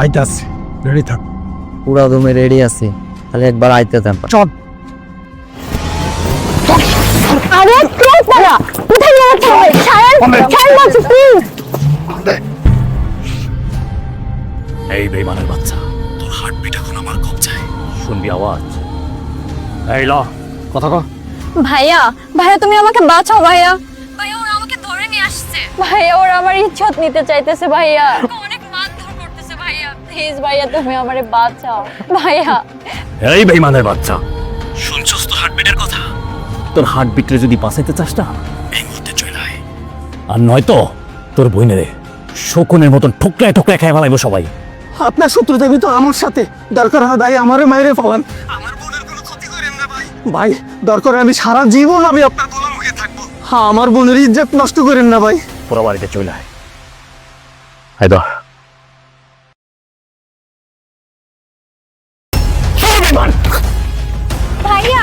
আইতাছি, রেডি থাক। পুরা দমে রেডি আছি, খালি একবার আইতে দেন। চল। আরে প্লিজ দাদা, কোথায় যাচ্ছ? ছাড়েন ছাড়েন বলছি প্লিজ। এই বেইমানের বাচ্চা, তোর হার্টবিট এখন আমার কবজায়। শুনবি আওয়াজ? এই ল, কথা কর। ভাইয়া ভাইয়া তুমি আমাকে বাঁচাও ভাইয়া। ভাইয়া ওরা আমাকে ধরে নিয়ে আসছে। ভাইয়া ওরা আমার ইজ্জত নিতে চাইতেছে ভাইয়া। অনেক মারধর করতেছে ভাইয়া। প্লিজ ভাইয়া তুমি আমারে বাঁচাও ভাইয়া। এই বেইমানের বাচ্চা, শুনছস তোর হার্টবিটের কথা? তোর হার্টবিটে যদি বাঁচাইতে চাস না, এই মুহূর্তে চলে আয়। আর নয়তো তোর বইনেরে শকুনের মতন ঠোকরায় ঠোকরায় খেয়ে ফেলাইবো সবাই। আপনার শত্রু দেবী তো আমার সাথে, দরকার হয় ভাই আমারে মাইরে ফেলান। আমার বোনের কোনো ক্ষতি করেন না ভাই। ভাই দরকার হয় আমি সারা জীবন আমি আপনার গোলাম হয়ে থাকবো। হ্যাঁ, আমার বোনের ইজ্জত নষ্ট করেন না ভাই। পুরো বাড়িতে চলে আয়। আয় ধর। ভাইয়া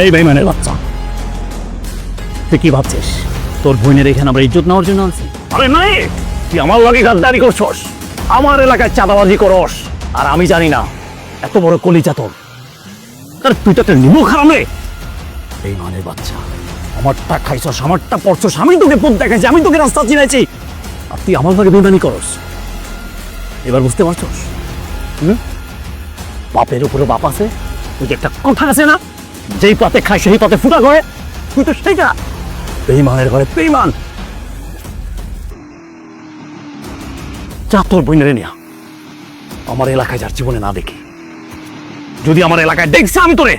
এই বেইমানের বাচ্চা, তুই কি ভাবছিস তোর বোনের এখানে আমরা ইজ্জত নেওয়ার জন্য আনছি? আরে নাই, তুই আমার লগে গাদ্দারি করছস, আমার এলাকায় চাঁদাবাজি করস, আর আমি জানি না এত বড় কলিজা তোর। তার তুই তো একটা নিমু খারামে বেইমানের বাচ্চা। আমারটা খাইছস, আমারটা পড়ছস, আমি তোকে পথ দেখাইছি, আমি তোকে রাস্তা চিনাইছি, আর তুই আমার লগে বেইমানি করস। এবার বুঝতে পারছস? বাপের উপরে বাপ আছে, ওই যে একটা কথা আছে না, যেই পাতে খায় সেই পাতে ফুটা করে, তুই তো সেইটা বেইমানের ঘরে বেইমান। যা তোর বইনেরে নিয়া আমার এলাকায় যার জীবনে না দেখি, যদি আমার এলাকায় দেখছে আমি তোরে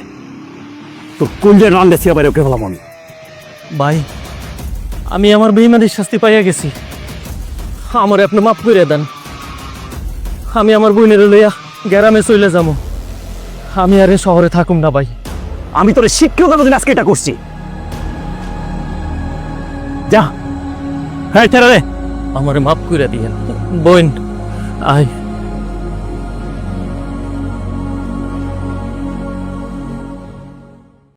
তোর কুঞ্জের রান দেখিয়া বাইরে ওকে ফেলাম আমি। ভাই আমি আমার বেইমানের শাস্তি পাইয়া গেছি, আমারে আপনি মাফ করে দেন। আমি আমার বোনের লইয়া গ্রামে চলে যাবো, আমি আর এ শহরে থাকুম না ভাই। আমি তোরে শিক্ষকতার দিন আজকে এটা করছি। যা, হ্যাঁ রে, আমারে মাফ করে দিয়েন বোন। আয়